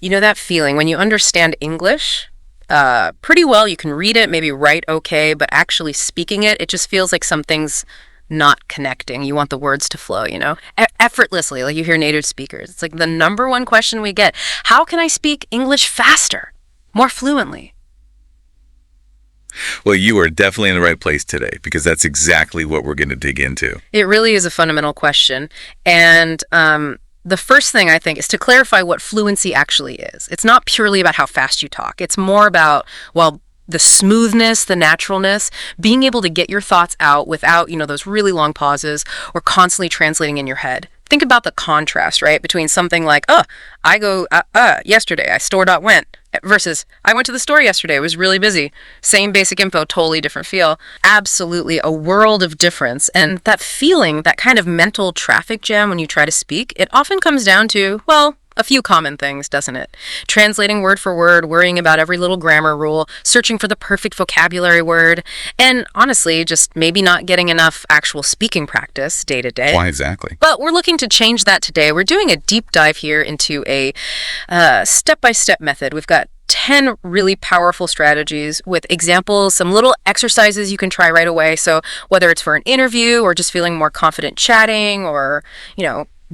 You know that feeling when you understand English pretty well, you can read it, maybe write okay, but actually speaking it, it just feels like something's not connecting. You want the words to flow, effortlessly, like you hear native speakers. It's like the number one question we get. How can I speak English faster, more fluently? Well, you are definitely in the right place today because that's exactly what we're going to dig into. It really is a fundamental question. And the first thing I think is to clarify what fluency actually is. It's not purely about how fast you talk. It's more about, well, the smoothness, the naturalness, being able to get your thoughts out without, those really long pauses or constantly translating in your head. Think about the contrast, right, between something like, I go, yesterday, I store.went, versus, I went to the store yesterday, it was really busy. Same basic info, totally different feel. Absolutely a world of difference. And that feeling, that kind of mental traffic jam when you try to speak, it often comes down to, well, a few common things, doesn't it? Translating word for word, worrying about every little grammar rule, searching for the perfect vocabulary word, and honestly, just maybe not getting enough actual speaking practice day to day. Why exactly? But we're looking to change that today. We're doing a deep dive here into a step-by-step method. We've got 10 really powerful strategies with examples, some little exercises you can try right away. So whether it's for an interview or just feeling more confident chatting or,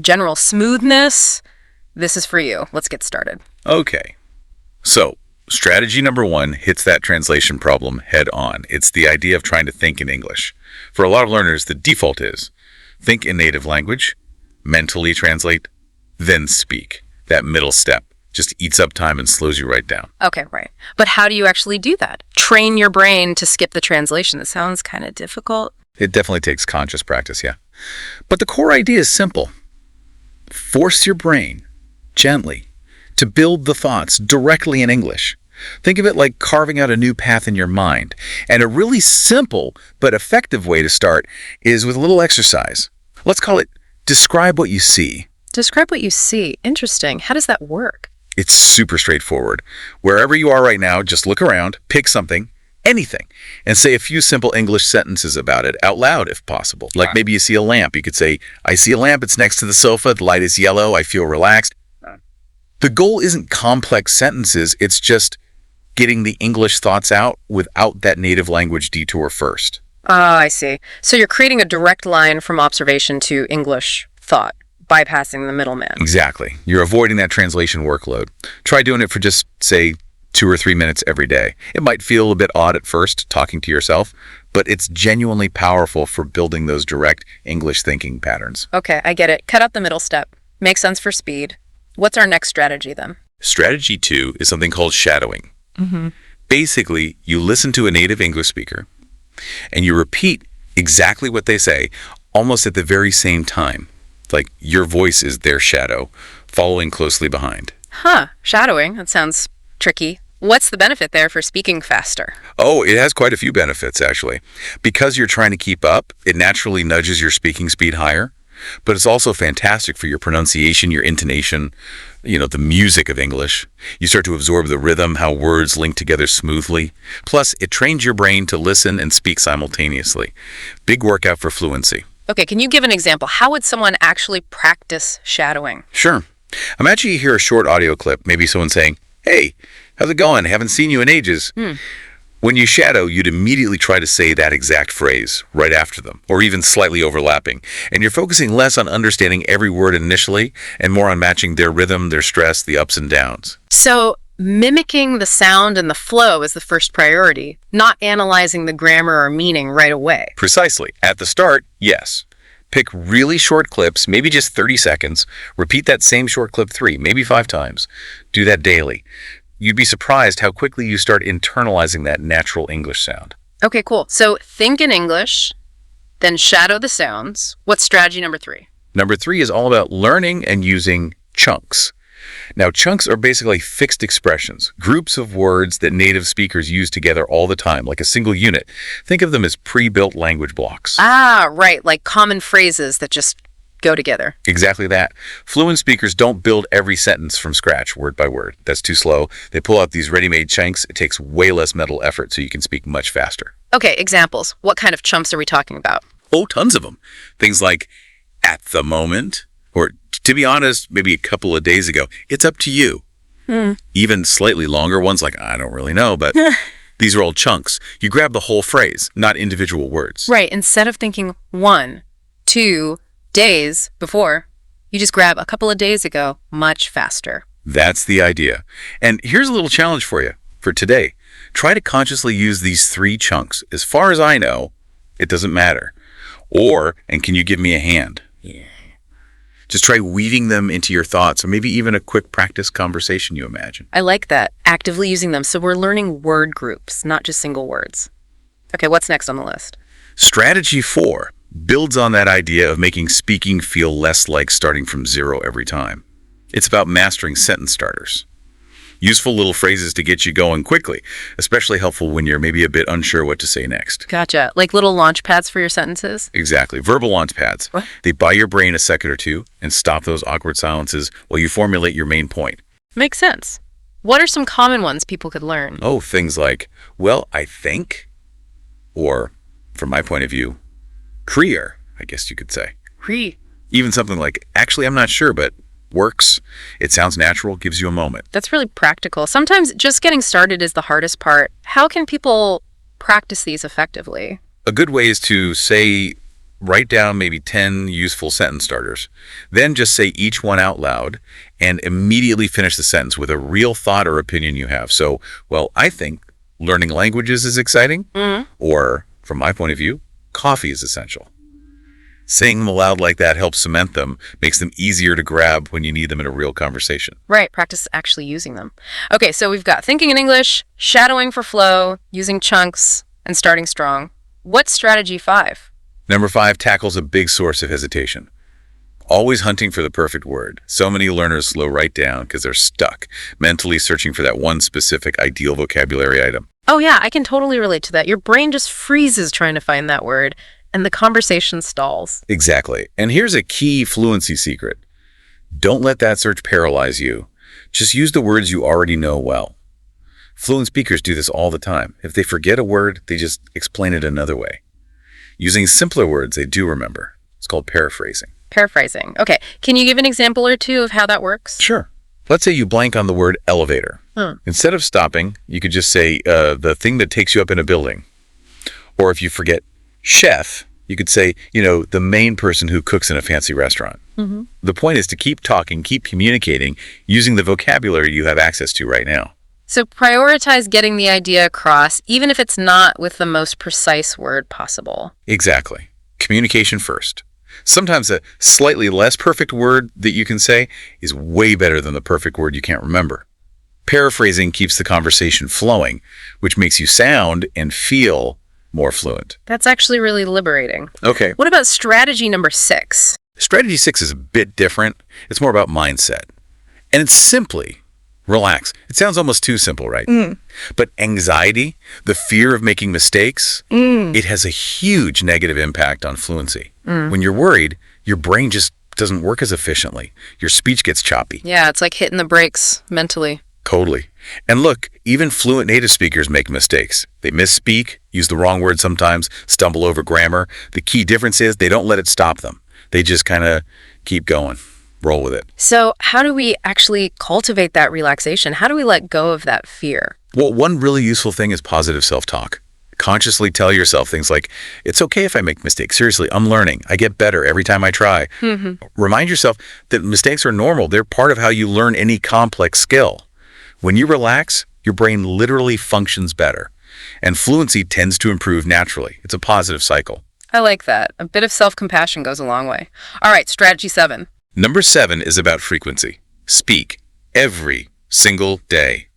general smoothness, this is for you. Let's get started. Okay. So, strategy number 1 hits that translation problem head on. It's the idea of trying to think in English. For a lot of learners, the default is think in native language, mentally translate, then speak. That middle step just eats up time and slows you right down. Okay, right. But how do you actually do that? Train your brain to skip the translation. It sounds kind of difficult. It definitely takes conscious practice, yeah. But the core idea is simple. Force your brain gently to build the thoughts directly in English. Think of it like carving out a new path in your mind. And a really simple but effective way to start is with a little exercise. Let's call it describe what you see. Describe what you see. Interesting. How does that work? It's super straightforward. Wherever you are right now, just look around, pick something, anything, and say a few simple English sentences about it out loud if possible. Like maybe you see a lamp. You could say, I see a lamp, it's next to the sofa, the light is yellow, I feel relaxed. The goal isn't complex sentences, it's just getting the English thoughts out without that native language detour first. Ah, I see. So you're creating a direct line from observation to English thought, bypassing the middleman. Exactly. You're avoiding that translation workload. Try doing it for just, say, 2 or 3 minutes every day. It might feel a bit odd at first, talking to yourself, but it's genuinely powerful for building those direct English thinking patterns. Okay, I get it. Cut out the middle step. Makes sense for speed. What's our next strategy then? Strategy 2 is something called shadowing. Basically, you listen to a native English speaker and you repeat exactly what they say almost at the very same time. Like your voice is their shadow, following closely behind. Shadowing. That sounds tricky. What's the benefit there for speaking faster? Oh, it has quite a few benefits, actually. Because you're trying to keep up, it naturally nudges your speaking speed higher. But it's also fantastic for your pronunciation, your intonation, the music of English. You start to absorb the rhythm, how words link together smoothly. Plus, it trains your brain to listen and speak simultaneously. Big workout for fluency. Okay, can you give an example? How would someone actually practice shadowing? Sure. Imagine you hear a short audio clip, maybe someone saying, "Hey, how's it going? Haven't seen you in ages." When you shadow, you'd immediately try to say that exact phrase right after them, or even slightly overlapping. And you're focusing less on understanding every word initially and more on matching their rhythm, their stress, the ups and downs. So mimicking the sound and the flow is the first priority, not analyzing the grammar or meaning right away. Precisely. At the start, yes. Pick really short clips, maybe just 30 seconds. Repeat that same short clip 3, maybe 5 times. Do that daily. You'd be surprised how quickly you start internalizing that natural English sound. Okay, cool. So think in English, then shadow the sounds. What's strategy number 3? Number 3 is all about learning and using chunks. Now, chunks are basically fixed expressions, groups of words that native speakers use together all the time, like a single unit. Think of them as pre-built language blocks. Ah, right, like common phrases that just go together. Exactly that. Fluent speakers don't build every sentence from scratch, word by word. That's too slow. They pull out these ready-made chunks. It takes way less mental effort, so you can speak much faster. Okay, examples. What kind of chunks are we talking about? Oh, tons of them. Things like, at the moment, or to be honest, maybe a couple of days ago, it's up to you. Even slightly longer ones, like, I don't really know, but these are all chunks. You grab the whole phrase, not individual words. Right. Instead of thinking 1, 2 days before, you just grab a couple of days ago much faster. That's the idea. And here's a little challenge for you for today. Try to consciously use these 3 chunks. As far as I know, it doesn't matter. Or, and can you give me a hand? Yeah. Just try weaving them into your thoughts, or maybe even a quick practice conversation you imagine. I like that. Actively using them. So we're learning word groups, not just single words. Okay, what's next on the list? Strategy 4 builds on that idea of making speaking feel less like starting from zero every time. It's about mastering sentence starters. Useful little phrases to get you going quickly, especially helpful when you're maybe a bit unsure what to say next. Gotcha. Like little launch pads for your sentences? Exactly. Verbal launch pads. What? They buy your brain a second or two and stop those awkward silences while you formulate your main point. Makes sense. What are some common ones people could learn? Oh, things like, well, I think, or, from my point of view, career, I guess you could say. Even something like, actually, I'm not sure, but works. It sounds natural, gives you a moment. That's really practical. Sometimes just getting started is the hardest part. How can people practice these effectively? A good way is to write down maybe 10 useful sentence starters. Then just say each one out loud and immediately finish the sentence with a real thought or opinion you have. So, well, I think learning languages is exciting, or, from my point of view, coffee is essential. Saying them aloud like that helps cement them, makes them easier to grab when you need them in a real conversation. Right, practice actually using them. Okay, so we've got thinking in English, shadowing for flow, using chunks, and starting strong. What's strategy 5? Number 5 tackles a big source of hesitation. Always hunting for the perfect word. So many learners slow right down because they're stuck, mentally searching for that one specific ideal vocabulary item. Oh yeah, I can totally relate to that. Your brain just freezes trying to find that word, and the conversation stalls. Exactly. And here's a key fluency secret. Don't let that search paralyze you. Just use the words you already know well. Fluent speakers do this all the time. If they forget a word, they just explain it another way. Using simpler words they do remember. It's called paraphrasing. Paraphrasing. Okay, can you give an example or two of how that works? Sure. Let's say you blank on the word elevator. Instead of stopping, you could just say the thing that takes you up in a building. Or if you forget chef, you could say, the main person who cooks in a fancy restaurant. The point is to keep talking, keep communicating, using the vocabulary you have access to right now. So prioritize getting the idea across, even if it's not with the most precise word possible. Exactly. Communication first. Sometimes a slightly less perfect word that you can say is way better than the perfect word you can't remember. Paraphrasing keeps the conversation flowing, which makes you sound and feel more fluent. That's actually really liberating. Okay. What about strategy number 6? Strategy 6 is a bit different. It's more about mindset. And it's simply relax. It sounds almost too simple, right? But anxiety, the fear of making mistakes, it has a huge negative impact on fluency. When you're worried, your brain just doesn't work as efficiently. Your speech gets choppy. Yeah, it's like hitting the brakes mentally. Totally. And look, even fluent native speakers make mistakes. They misspeak, use the wrong word sometimes, stumble over grammar. The key difference is they don't let it stop them. They just kind of keep going, roll with it. So how do we actually cultivate that relaxation? How do we let go of that fear? Well, one really useful thing is positive self-talk. Consciously tell yourself things like, it's okay if I make mistakes. Seriously, I'm learning. I get better every time I try. Remind yourself that mistakes are normal. They're part of how you learn any complex skill. When you relax, your brain literally functions better, and fluency tends to improve naturally. It's a positive cycle. I like that. A bit of self-compassion goes a long way. All right, strategy 7. Number 7 is about frequency. Speak every single day.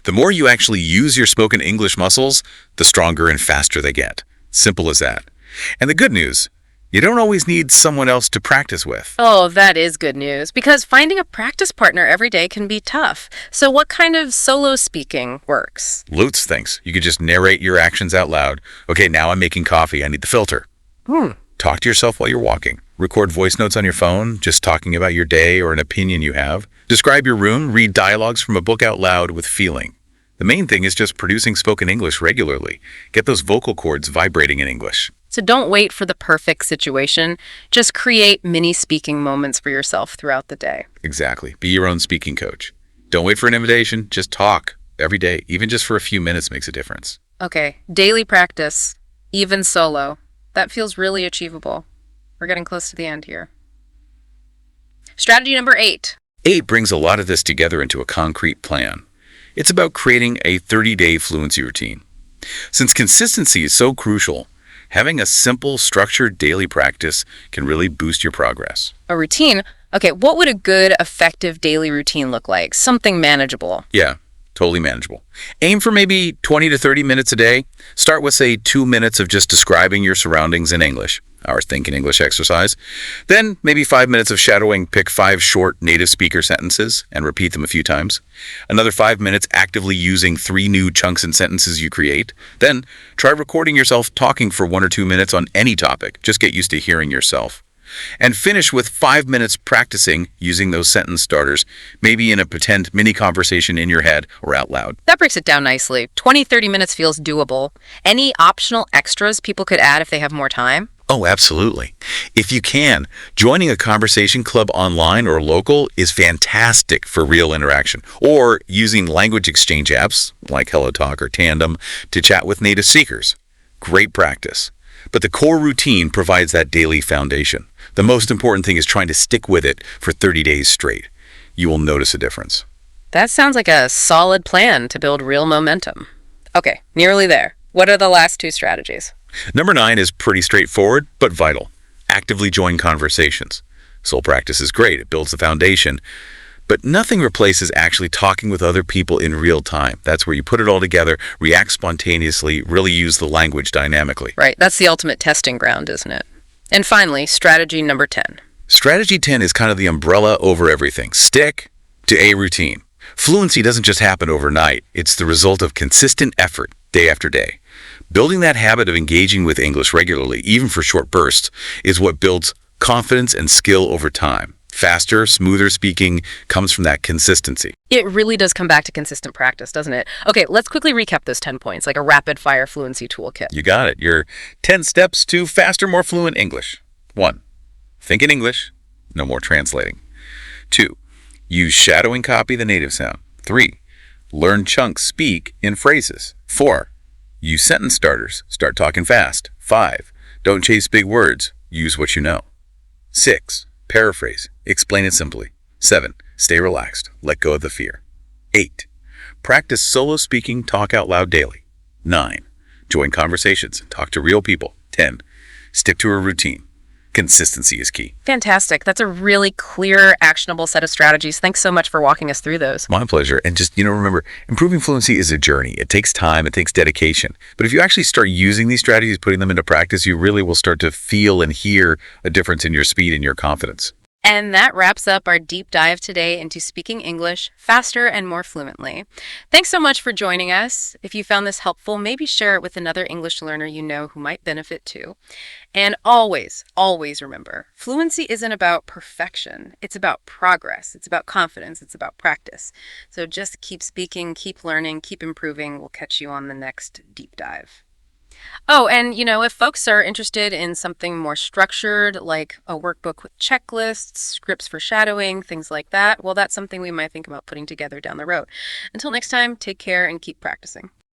The more you actually use your spoken English muscles, the stronger and faster they get. Simple as that. And the good news, you don't always need someone else to practice with. Oh, that is good news, because finding a practice partner every day can be tough. So what kind of solo speaking works? Lutz thinks you could just narrate your actions out loud. Okay, now I'm making coffee. I need the filter. Talk to yourself while you're walking. Record voice notes on your phone, just talking about your day or an opinion you have. Describe your room. Read dialogues from a book out loud with feeling. The main thing is just producing spoken English regularly. Get those vocal cords vibrating in English. So don't wait for the perfect situation. Just create mini speaking moments for yourself throughout the day. Exactly. Be your own speaking coach. Don't wait for an invitation. Just talk every day. Even just for a few minutes makes a difference. Okay, daily practice, even solo. That feels really achievable. We're getting close to the end here. Strategy number 8. 8 brings a lot of this together into a concrete plan. It's about creating a 30-day fluency routine. Since consistency is so crucial, having a simple, structured daily practice can really boost your progress. A routine? Okay, what would a good, effective daily routine look like? Something manageable. Yeah, totally manageable. Aim for maybe 20 to 30 minutes a day. Start with, say, 2 minutes of just describing your surroundings in English, our Think in English exercise. Then maybe 5 minutes of shadowing. Pick 5 short native speaker sentences and repeat them a few times. Another 5 minutes actively using 3 new chunks and sentences you create. Then try recording yourself talking for 1 or 2 minutes on any topic. Just get used to hearing yourself. And finish with 5 minutes practicing using those sentence starters, maybe in a pretend mini conversation in your head or out loud. That breaks it down nicely. 20, 30 minutes feels doable. Any optional extras people could add if they have more time? Oh, absolutely. If you can, joining a conversation club online or local is fantastic for real interaction. Or using language exchange apps like HelloTalk or Tandem to chat with native speakers. Great practice. But the core routine provides that daily foundation. The most important thing is trying to stick with it for 30 days straight. You will notice a difference. That sounds like a solid plan to build real momentum. Okay, nearly there. What are the last 2 strategies? Number 9 is pretty straightforward, but vital. Actively join conversations. Soul practice is great. It builds the foundation. But nothing replaces actually talking with other people in real time. That's where you put it all together, react spontaneously, really use the language dynamically. Right, that's the ultimate testing ground, isn't it? And finally, strategy number 10. Strategy 10 is kind of the umbrella over everything. Stick to a routine. Fluency doesn't just happen overnight. It's the result of consistent effort day after day. Building that habit of engaging with English regularly, even for short bursts, is what builds confidence and skill over time. Faster, smoother speaking comes from that consistency. It really does come back to consistent practice, doesn't it? Okay, let's quickly recap those 10 points, like a rapid-fire fluency toolkit. You got it. Your 10 steps to faster, more fluent English. 1. Think in English. No more translating. 2. Use shadowing copy the native sound. 3. Learn chunks speak in phrases. 4. Use sentence starters. Start talking fast. 5. Don't chase big words. Use what you know. 6. Paraphrase. Explain it simply. 7. Stay relaxed. Let go of the fear. 8. Practice solo speaking, talk out loud daily. 9. Join conversations. Talk to real people. 10. Stick to a routine. Consistency is key. Fantastic. That's a really clear, actionable set of strategies. Thanks so much for walking us through those. My pleasure. And just, remember, improving fluency is a journey. It takes time. It takes dedication. But if you actually start using these strategies, putting them into practice, you really will start to feel and hear a difference in your speed and your confidence. And that wraps up our deep dive today into speaking English faster and more fluently. Thanks so much for joining us. If you found this helpful, maybe share it with another English learner you know who might benefit too. And always, always remember, fluency isn't about perfection. It's about progress. It's about confidence. It's about practice. So just keep speaking, keep learning, keep improving. We'll catch you on the next deep dive. Oh, and if folks are interested in something more structured, like a workbook with checklists, scripts for shadowing, things like that, well, that's something we might think about putting together down the road. Until next time, take care and keep practicing.